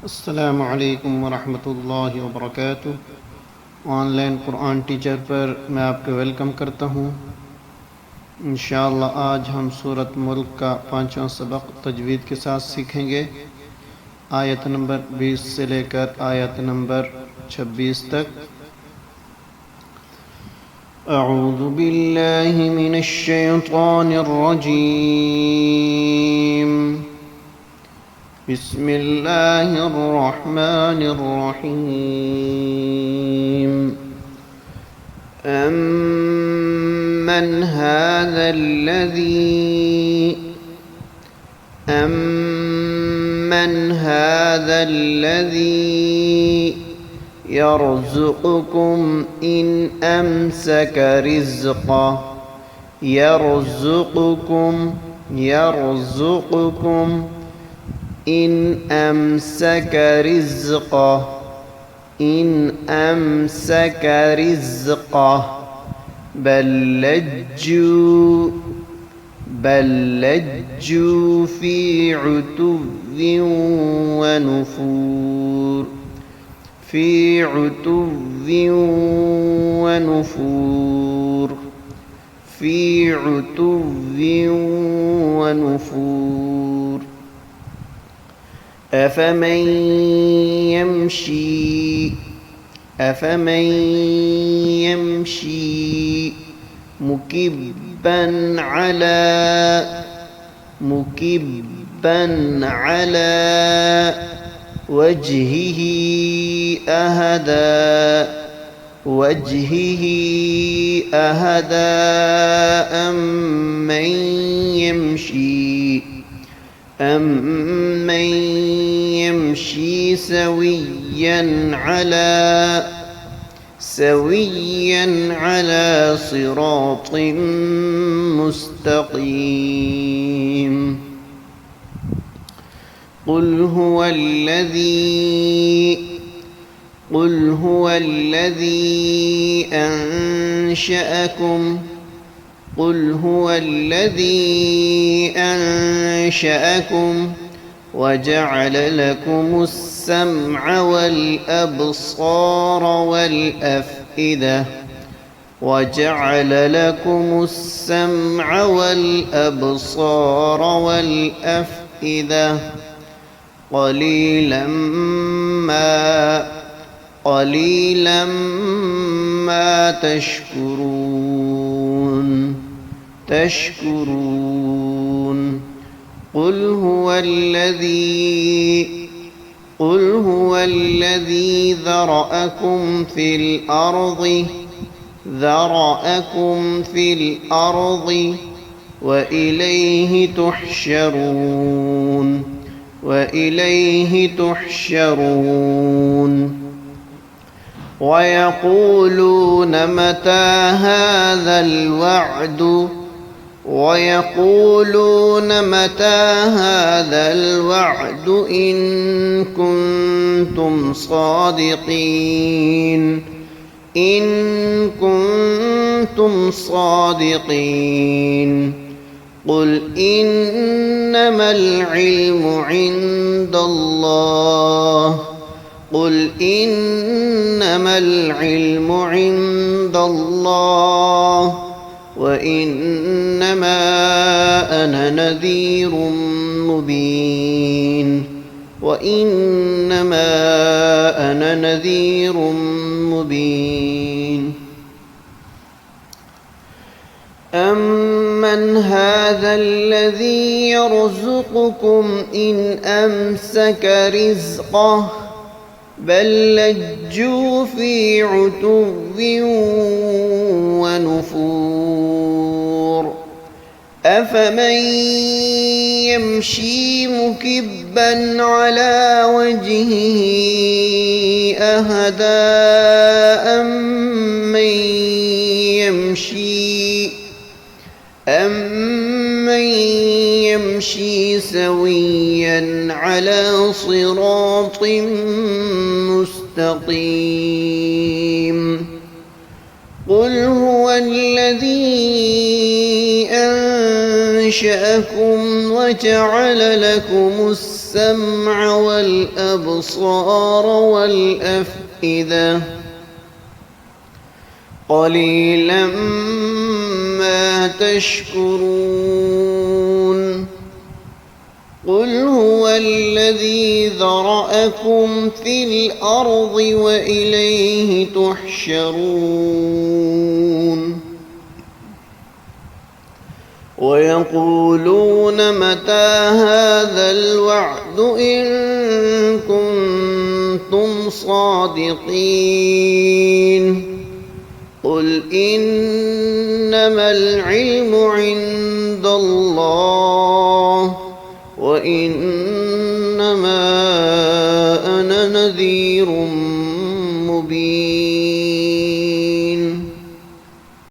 अस्सलामु अलैकुम वरहमतुल्लाहि वबरकातुह। ऑनलाइन कुरान टीचर पर मैं आपको वेलकम करता हूँ। इंशाअल्लाह आज हम सूरत मुल्क का 5वां सबक तजवीद के साथ सीखेंगे। आयत नंबर 20 से लेकर आयत नंबर 26 तक। अऊज़ु बिल्लाहि मिनश शैतानिर रजीम। बिस्मिल्लाहिर रहमानिर रहीम। अम्मन हाज़ा الذي يرزقكم إن أمسك رزقه يرزقكم إن أمسك رزقه بل لجوا في عتو ونفور أفمن يمشي مكبا على وجهه أهدى أمن يمشي سويا على صراط مستقيم قل هو الذي أنشأكم وجعل لكم السمع والأبصار والأفئدة قليلا ما تشكرون قل هو الذي ذرأكم في الأرض وإليه تحشرون ويقولون متى هذا الوعد إن كنتم صادقين قل إنما العلم عند الله وإنما أنا نذير مبين أمن هذا الذي يرزقكم إن أمسك رزقه بل لجوا في عتو ونفور أفمن يمشي مكبا على وجهه أهدى أمن يمشي سويا على صراط مستقيم قل هو الذي أنشأكم وجعل لكم السمع والأبصار والأفئدة قليلا ما تشكرون قل هو الذي ذرأكم في الأرض وإليه تحشرون ويقولون متى هذا الوعد إن كنتم صادقين قل إنما العلم عند الله وإنما أنا نذير